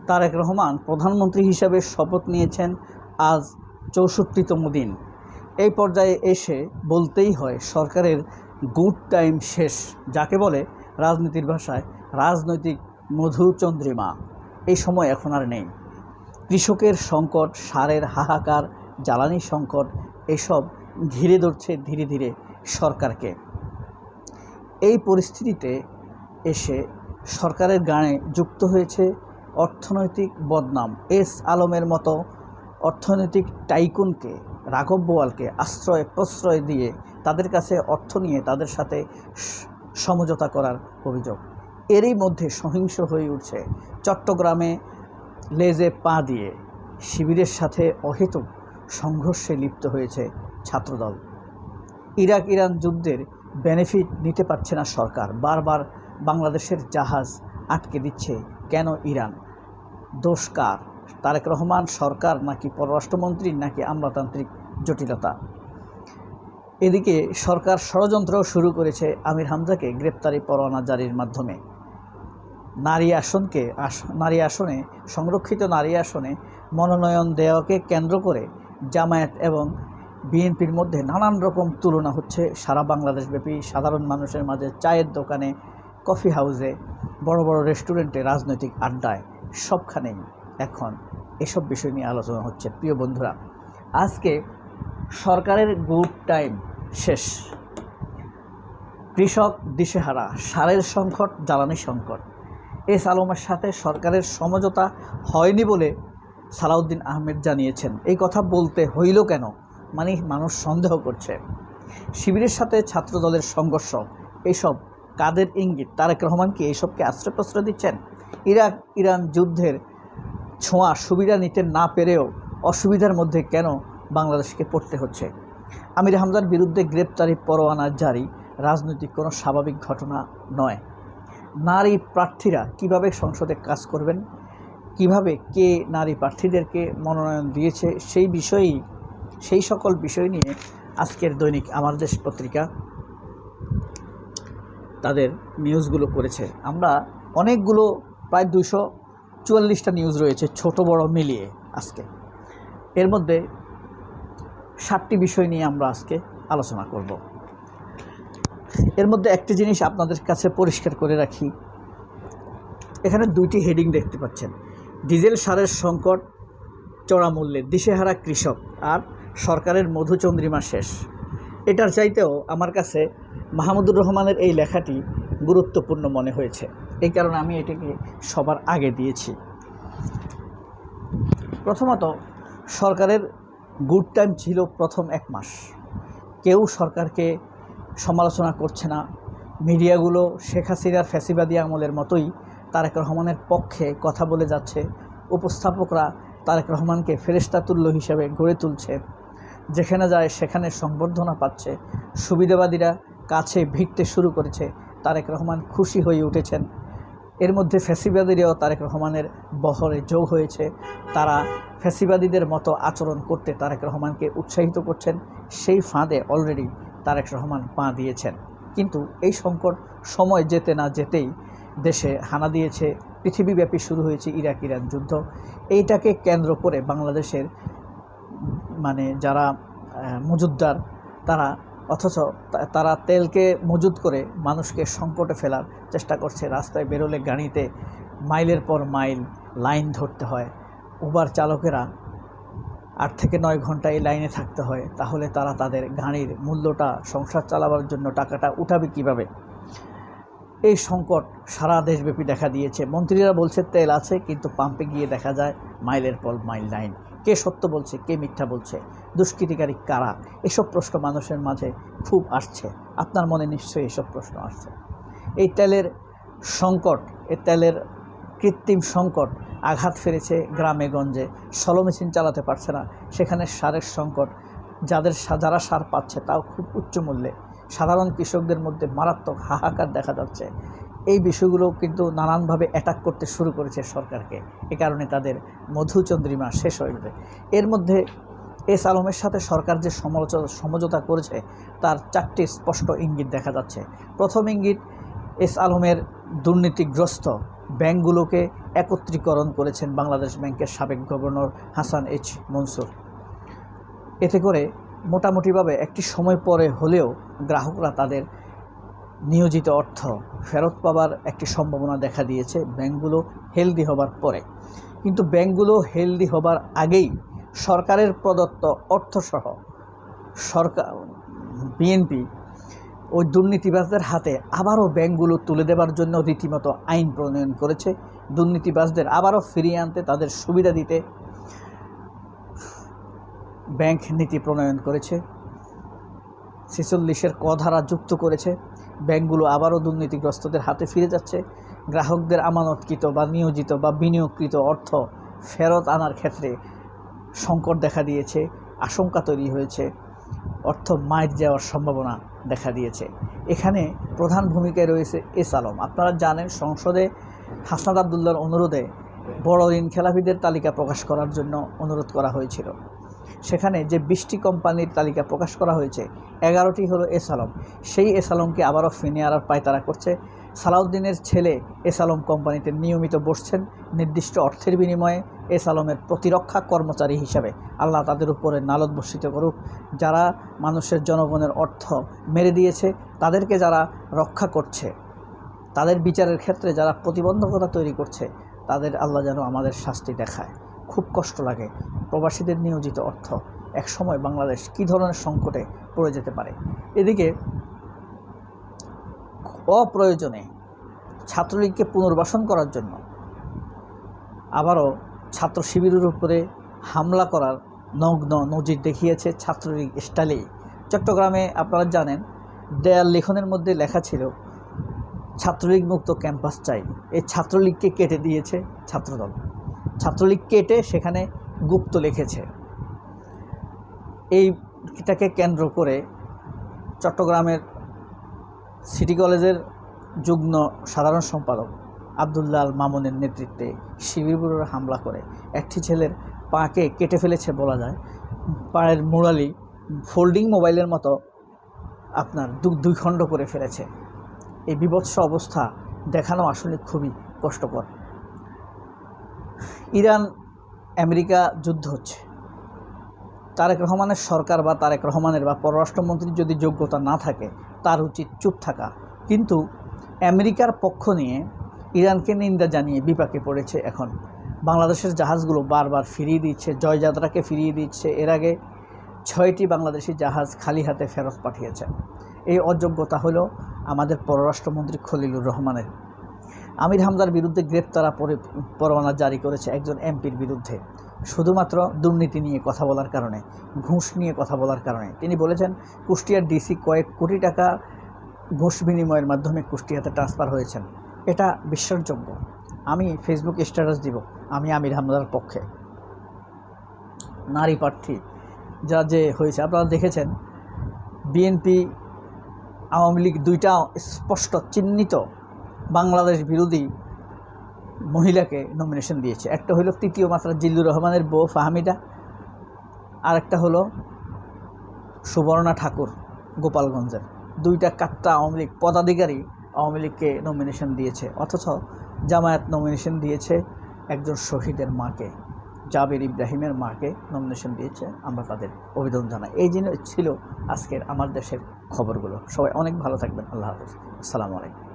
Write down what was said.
তারেক রহমান প্রধানমন্ত্রী হিসেবে শপথ নিয়েছেন আজ ৬৪তম দিন। এই পর্যায়ে এসে বলতেই হয় সরকারের গুড টাইম শেষ, যাকে বলে রাজনীতির ভাষায় রাজনৈতিক মধুচন্দ্রিমা। এই সময় এখন আর নেই। কৃষকের সংকট, সারের হাহাকার, জ্বালানি সংকট এসব ঘিরে ধরছে ধীরে ধীরে সরকারকে। এই পরিস্থিতিতে এসে সরকারের গানে যুক্ত হয়েছে অর্থনৈতিক বদনাম। এস আলমের মতো অর্থনৈতিক টাইকুনকে, রাঘব বোয়ালকে আশ্রয় প্রশ্রয় দিয়ে তাদের কাছে অর্থ নিয়ে তাদের সাথে সমঝোতা করার অভিযোগ। এরই মধ্যে সহিংস হয়ে উঠছে চট্টগ্রামে লেজে পা দিয়ে শিবিরের সাথে অহেতুক সংঘর্ষে লিপ্ত হয়েছে ছাত্রদল। ইরাক ইরান যুদ্ধের বেনিফিট নিতে পারছে না সরকার, বারবার বাংলাদেশের জাহাজ আটকে দিচ্ছে কেন ইরান? দোষ কার? তারেক রহমান সরকার নাকি পররাষ্ট্রমন্ত্রী নাকি আমলাতান্ত্রিক জটিলতা? এদিকে সরকার ষড়যন্ত্র শুরু করেছে আমির হামজাকে গ্রেপ্তারি পরোয়ানা জারির মাধ্যমে। নারী আসনে সংরক্ষিত নারী আসনে মনোনয়ন দেওয়াকে কেন্দ্র করে জামায়াত এবং বিএনপির মধ্যে নানান রকম তুলনা হচ্ছে সারা বাংলাদেশব্যাপী। সাধারণ মানুষের মাঝে, চায়ের দোকানে, কফি হাউসে, বড় বড় রেস্টুরেন্টে, রাজনৈতিক আড্ডায়, সবখানেই এখন এসব বিষয় নিয়ে আলোচনা হচ্ছে। প্রিয় বন্ধুরা, আজকে সরকারের গুড টাইম শেষ। কৃষক দিশেহারা, সারের সংকট, জ্বালানি সংকট। এস আলমের সাথে সরকারের সমঝোতা হয়নি বলে সালাউদ্দিন আহমেদ জানিয়েছেন। এই কথা বলতে হইল কেন? মানে মানুষ সন্দেহ করছে শিবিরের সাথে ছাত্রদলের সংঘর্ষ, এইসব কাদের ইঙ্গিত? তারেক রহমান কি এইসবকে আশ্রয় প্রশ্রয় দিচ্ছেন? ইরাক ইরান যুদ্ধের ছোঁয়া সুবিধা নিতে না পেরেও অসুবিধার মধ্যে কেন বাংলাদেশকে পড়তে হচ্ছে? আমির হামজার বিরুদ্ধে গ্রেপ্তারি পরোয়ানা জারি রাজনৈতিক কোনো স্বাভাবিক ঘটনা নয়। নারী প্রার্থীরা কিভাবে সংসদে কাজ করবেন, কিভাবে কে নারী প্রার্থীদেরকে মনোনয়ন দিয়েছে, সেই সকল বিষয় নিয়ে আজকের দৈনিক আমার দেশ পত্রিকা তাদের নিউজগুলো করেছে। আমরা অনেকগুলো, প্রায় 244টা নিউজ রয়েছে ছোট বড় মিলিয়ে আজকে। এর মধ্যে 7টি বিষয় নিয়ে আমরা আজকে আলোচনা করব। এর মধ্যে একটি জিনিস আপনাদের কাছে পরিষ্কার করে রাখি। এখানে 2টি হেডিং দেখতে পাচ্ছেন। ডিজেল সারের সংকট, চড়া মূল্যে দিশেহারা কৃষক, আর সরকারের মধুচন্দ্রিমা শেষ। এটার চাইতেও আমার কাছে মাহমুদুর রহমানের এই লেখাটি গুরুত্বপূর্ণ মনে হয়েছে। এই কারণে আমি এটাকে সবার আগে দিয়েছি। প্রথমত, সরকারের গুড টাইম ছিল প্রথম 1 মাস। কেউ সরকারকে সমালোচনা করছে না। মিডিয়াগুলো শেখ হাসিনার ফ্যাসিবাদী আমলের মতোই তারেক রহমানের পক্ষে কথা বলে যাচ্ছে। উপস্থাপকরা তারেক রহমানকে ফেরেশতাতুল্য হিসেবে গড়ে তুলছে। যেখানে যায় সেখানে সংবর্ধনা পাচ্ছে। সুবিধাবাদীরা কাছে ভিড়তে শুরু করেছে। তারেক রহমান খুশি হয়ে উঠেছেন। এর মধ্যে ফ্যাসিবাদীরাও তারেক রহমানের বহরে যোগ হয়েছে। তারা ফ্যাসিবাদীদের মতো আচরণ করতে তারেক রহমানকে উৎসাহিত করছেন। সেই ফাঁদে অলরেডি তারেক রহমান পা দিয়েছেন। কিন্তু এই সংকট সময় যেতে না যেতেই দেশে হানা দিয়েছে। পৃথিবীব্যাপী শুরু হয়েছে ইরাক ইরান যুদ্ধ। এইটাকে কেন্দ্র করে বাংলাদেশের যারা মজুদদার, তারা তেলকে মজুদ করে মানুষকে সংকটে ফেলার চেষ্টা করছে। রাস্তায় বেরোলে গাড়িতে মাইলের পর মাইল লাইন ধরতে হয়। উবার চালকেরা 8 থেকে 9 ঘন্টা এই লাইনে থাকতে হয়। তাহলে তারা তাদের গাড়ির মূল্যটা, সংসার চালাবার জন্য টাকাটা উঠাবে কিভাবে? এই সংকট সারা দেশব্যাপী দেখা দিয়েছে। মন্ত্রীরা বলছে তেল আছে, কিন্তু পাম্পে গিয়ে দেখা যায় মাইলের পর মাইল লাইন। কে সত্য বলছে, কে মিথ্যা বলছে, দুষ্কৃতিকারী কারা? এসব প্রশ্ন মানুষের মাঝে খুব আসছে। আপনার মনে নিশ্চয়ই এসব প্রশ্ন আসছে। এই তেলের সংকট, এই তেলের কৃত্রিম সংকট আঘাত ফেলেছে গ্রামে গঞ্জে। সলো মেশিন চালাতে পারছে না, সেখানে সারের সংকট। যারা সার পাচ্ছে তাও খুব উচ্চ মূল্যে। সাধারণ কৃষকদের মধ্যে মারাত্মক হাহাকার দেখা যাচ্ছে। এই বিষয়গুলো কিন্তু নানানভাবে অ্যাটাক করতে শুরু করেছে সরকারকে। এ কারণে তাদের মধুচন্দ্রিমা শেষ হয়ে গেছে। এর মধ্যে এস আলমের সাথে সরকার যে সমঝোতা করেছে তার 4টি স্পষ্ট ইঙ্গিত দেখা যাচ্ছে। প্রথম ইঙ্গিত, এস আলমের দুর্নীতিগ্রস্ত ব্যাংকগুলোকে একত্রীকরণ করেছেন বাংলাদেশ ব্যাংকের সাবেক গভর্নর হাসান এইচ মনসুর। এতে করে মোটামুটিভাবে একটি সময় পরে হলেও গ্রাহকরা তাদের নিয়োজিত অর্থ ফেরত পাবার একটি সম্ভাবনা দেখা দিয়েছে ব্যাংকগুলো হেলদি হবার পরে। কিন্তু ব্যাংকগুলো হেলদি হবার আগেই সরকারের প্রদত্ত অর্থসহ বিএনপি ওই দুর্নীতিবাজদের হাতে আবারও ব্যাংকগুলো তুলে দেবার জন্য রীতিমতো আইন প্রণয়ন করেছে। দুর্নীতিবাজদের আবারও ফিরিয়ে আনতে, তাদের সুবিধা দিতে ব্যাংক নীতি প্রণয়ন করেছে। 46-এর ক ধারা যুক্ত করেছে। ব্যাংকগুলো আবারও দুর্নীতিগ্রস্তদের হাতে ফিরে যাচ্ছে। গ্রাহকদের আমানতকৃত বা নিয়োজিত বা বিনিয়োগকৃত অর্থ ফেরত আনার ক্ষেত্রে সংকট দেখা দিয়েছে, আশঙ্কা তৈরি হয়েছে, অর্থ মাইর যাওয়ার সম্ভাবনা দেখা দিয়েছে। এখানে প্রধান ভূমিকায় রয়েছে এস আলম। আপনারা জানেন, সংসদে হাসনাত আবদুল্লাহর অনুরোধে বড় ঋণ খেলাপিদের তালিকা প্রকাশ করার জন্য অনুরোধ করা হয়েছিল। সেখানে যে 20টি কোম্পানির তালিকা প্রকাশ করা হয়েছে, 11টি হলো এস আলম। সেই এস আলমকে আবারও ফিরিয়ে আনার পায়তারা করছে। সালাউদ্দিনের ছেলে এস আলম কোম্পানিতে নিয়মিত বসছেন নির্দিষ্ট অর্থের বিনিময়ে। এস আলমের প্রতিরক্ষা কর্মচারী হিসাবে আল্লাহ তাদের উপরে নালত বর্ষিত করুক। যারা মানুষের, জনগণের অর্থ মেরে দিয়েছে, তাদেরকে যারা রক্ষা করছে, তাদের বিচারের ক্ষেত্রে যারা প্রতিবন্ধকতা তৈরি করছে, তাদের আল্লাহ যেন আমাদের শাস্তি দেখায়। খুব কষ্ট লাগে। প্রবাসীদের নিয়োজিত অর্থ একসময় বাংলাদেশ কী ধরনের সংকটে পড়ে যেতে পারে। এদিকে অপ্রয়োজনে ছাত্রলীগকে পুনর্বাসন করার জন্য আবারও ছাত্র শিবিরের উপরে হামলা করার নগ্ন নজির দেখিয়েছে ছাত্রলীগ স্টাইলেই। চট্টগ্রামে আপনারা জানেন, দেয়াল লিখনের মধ্যে লেখা ছিল ছাত্রলীগ মুক্ত ক্যাম্পাস চাই। এই ছাত্রলীগকে কেটে দিয়েছে ছাত্রদল। ছাত্রলীগ কেটে সেখানে গুপ্ত লিখেছে। এইটাকে কেন্দ্র করে চট্টগ্রামের সিটি কলেজের যুগ্ম সাধারণ সম্পাদক আবদুল্লাহ আল মামুনের নেতৃত্বে শিবিরগুলোর হামলা করে একটি ছেলের পাকে কেটে ফেলেছে বলা যায়। পায়ের মুড়ালি ফোল্ডিং মোবাইলের মতো আপনার দুই খণ্ড করে ফেলেছে। এই বিভৎস অবস্থা দেখানো আসলে খুবই কষ্টকর। ইরান আমেরিকা যুদ্ধ হচ্ছে। তারেক রহমানের সরকার বা তারেক রহমানের বা পররাষ্ট্রমন্ত্রীর যদি যোগ্যতা না থাকে, তার উচিত চুপ থাকা। কিন্তু আমেরিকার পক্ষ নিয়ে ইরানকে নিন্দা জানিয়ে বিপাকে পড়েছে এখন। বাংলাদেশের জাহাজগুলো বারবার ফিরিয়ে দিচ্ছে, জয়যাত্রাকে ফিরিয়ে দিচ্ছে। এর আগে 6টি বাংলাদেশি জাহাজ খালি হাতে ফেরত পাঠিয়েছে। এই অযোগ্যতা হলো আমাদের পররাষ্ট্রমন্ত্রী খলিলুর রহমানের। আমির হামজার বিরুদ্ধে গ্রেপ্তার পরোয়ানা জারি করেছে একজন এমপির বিরুদ্ধে, শুধুমাত্র দুর্নীতি নিয়ে কথা বলার কারণে, ঘুষ নিয়ে কথা বলার কারণে। তিনি বলেছেন কুষ্টিয়ার ডিসি কয়েক কোটি টাকা ঘুষ বিনিময়ের মাধ্যমে কুষ্টিয়াতে ট্রান্সফার হয়েছেন। এটা বিশ্বাসযোগ্য। আমি ফেসবুক স্ট্যাটাস দিব, আমি আমির হামজার পক্ষে। নারী প্রার্থী যা যে হয়েছে আপনারা দেখেছেন, বিএনপি আওয়ামী লীগ দুইটা স্পষ্ট চিহ্নিত বাংলাদেশ বিরোধী মহিলাকে নমিনেশন দিয়েছে। একটা হলো তৃতীয় মাত্রা জিল্লুর রহমানের বউ ফাহমিদা, আর একটা হলো সুবর্ণা ঠাকুর গোপালগঞ্জের। দুইটা কাট্টা আওয়ামী লীগ পদাধিকারী আওয়ামী লীগকে নমিনেশন দিয়েছে। অথচ জামায়াত নমিনেশন দিয়েছে একজন শহীদের মাকে, জাবের ইব্রাহিমের মাকে নমিনেশন দিয়েছে। আমরা তাদের অভিনন্দন জানাই। এই জন্য ছিল আজকের আমার দেশের খবরগুলো। সবাই অনেক ভালো থাকবেন। আল্লাহ হাফেজ। আসসালামু আলাইকুম।